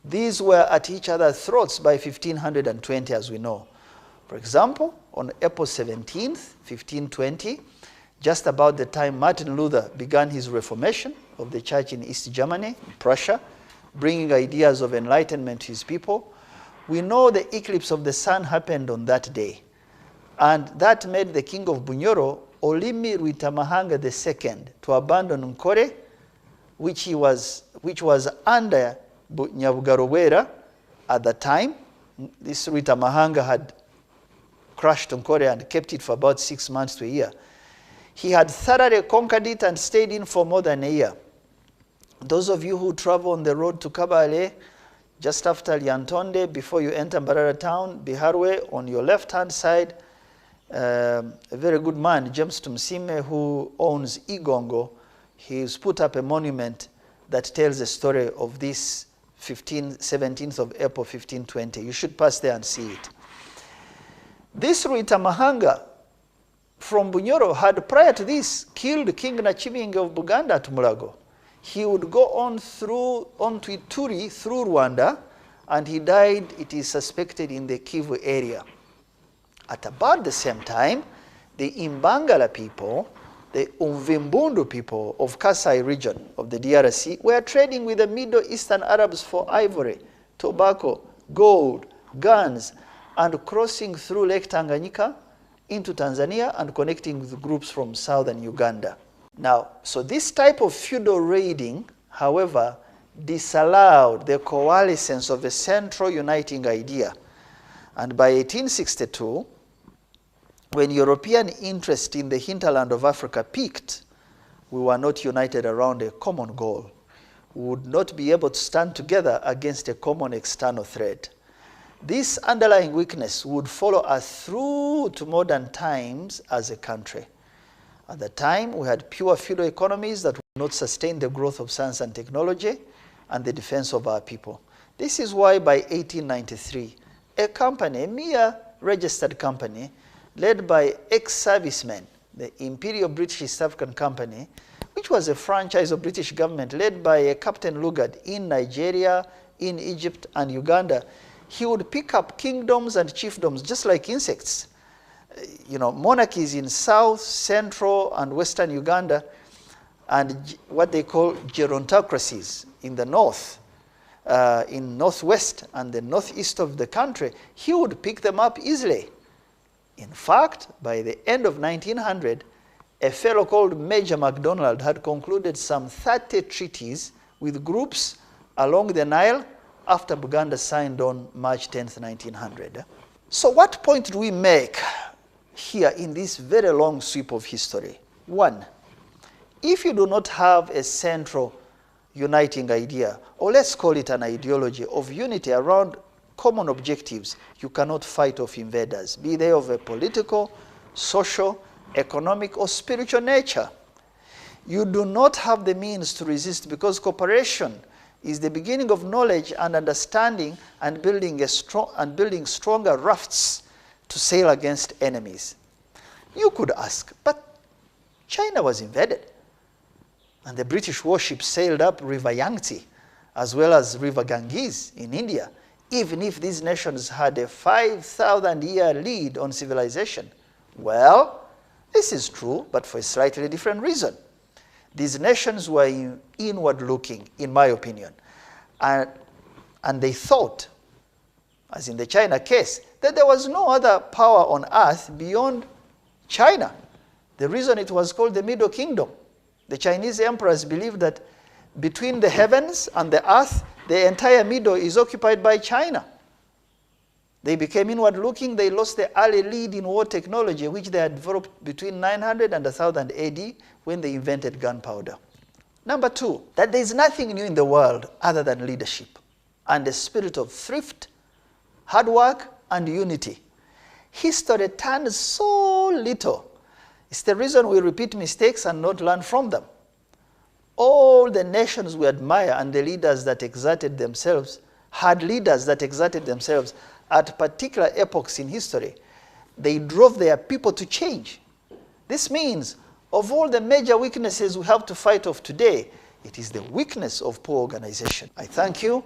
These were at each other's throats by 1520, as we know. For example, on April 17th, 1520, just about the time Martin Luther began his reformation of the church in East Germany, Prussia, bringing ideas of enlightenment to his people, we know the eclipse of the sun happened on that day. And that made the king of Bunyoro, Olimi Rwitamahanga II, to abandon Nkore, which was under Nyabugarowera at the time. This Rwitamahanga had crushed Nkore and kept it for about 6 months to a year. He had thoroughly conquered it and stayed in for more than a year. Those of you who travel on the road to Kabale, just after Lyantonde, before you enter Mbarara town, Biharwe, on your left-hand side, a very good man, James Tumsime, who owns Igongo, he's put up a monument that tells the story of this 17th of April, 1520. You should pass there and see it. This Rwitamahanga from Bunyoro had, prior to this, killed King Nachibinge of Buganda at Mulago. He would go on to Ituri through Rwanda, and he died, it is suspected, in the Kivu area. At about the same time, the Imbangala people, the Umvimbundu people of Kasai region of the DRC, were trading with the Middle Eastern Arabs for ivory, tobacco, gold, guns, and crossing through Lake Tanganyika into Tanzania and connecting with groups from southern Uganda. Now, so this type of feudal raiding, however, disallowed the coalescence of a central uniting idea. And by 1862, when European interest in the hinterland of Africa peaked, we were not united around a common goal. We would not be able to stand together against a common external threat. This underlying weakness would follow us through to modern times as a country. At the time, we had pure feudal economies that would not sustain the growth of science and technology and the defense of our people. This is why by 1893, a company, a mere registered company, led by ex-servicemen, the Imperial British East African Company, which was a franchise of British government led by a Captain Lugard in Nigeria, in Egypt, and Uganda, he would pick up kingdoms and chiefdoms just like insects. Monarchies in South, Central, and Western Uganda, and what they call gerontocracies in the North, in Northwest and the Northeast of the country. He would pick them up easily. In fact, by the end of 1900, a fellow called Major MacDonald had concluded some 30 treaties with groups along the Nile after Buganda signed on March 10th, 1900. So what point do we make here in this very long sweep of history? One, if you do not have a central uniting idea, or let's call it an ideology of unity around common objectives, you cannot fight off invaders, be they of a political, social, economic, or spiritual nature. You do not have the means to resist, because cooperation is the beginning of knowledge and understanding and building stronger rafts to sail against enemies. You could ask, but China was invaded, and the British warships sailed up River Yangtze as well as River Ganges in India, even if these nations had a 5,000-year lead on civilization. Well, this is true, but for a slightly different reason. These nations were inward-looking, in my opinion, and they thought, as in the China case, that there was no other power on earth beyond China. The reason it was called the Middle Kingdom. The Chinese emperors believed that between the heavens and the earth, the entire middle is occupied by China. They became inward-looking. They lost the early lead in war technology, which they had developed between 900 and 1000 AD when they invented gunpowder. Number two, that there is nothing new in the world other than leadership and the spirit of thrift, hard work, and unity. History turns so little. It's the reason we repeat mistakes and not learn from them. All the nations we admire and the leaders that exerted themselves had leaders that exerted themselves at particular epochs in history. They drove their people to change. This means, of all the major weaknesses we have to fight off today, it is the weakness of poor organization. I thank you.